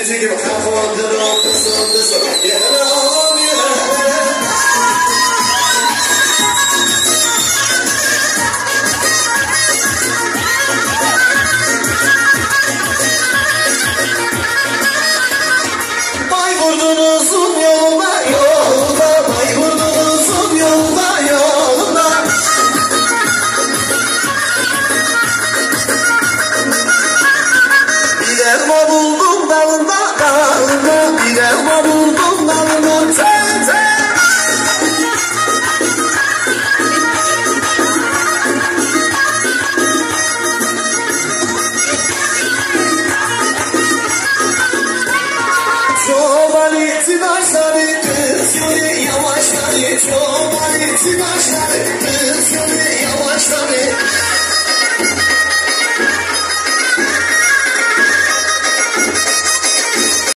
Cicim, kafadır altısındısı. Yalan Bayburt'un yolda yolda, Bayburt'un yolda yolda. Bir elma buldum dalında dalında, bir elma buldum dalında ten ten. Çoban eti başladı, kız yolu yavaşladı. Çoban eti başladı, kız yolu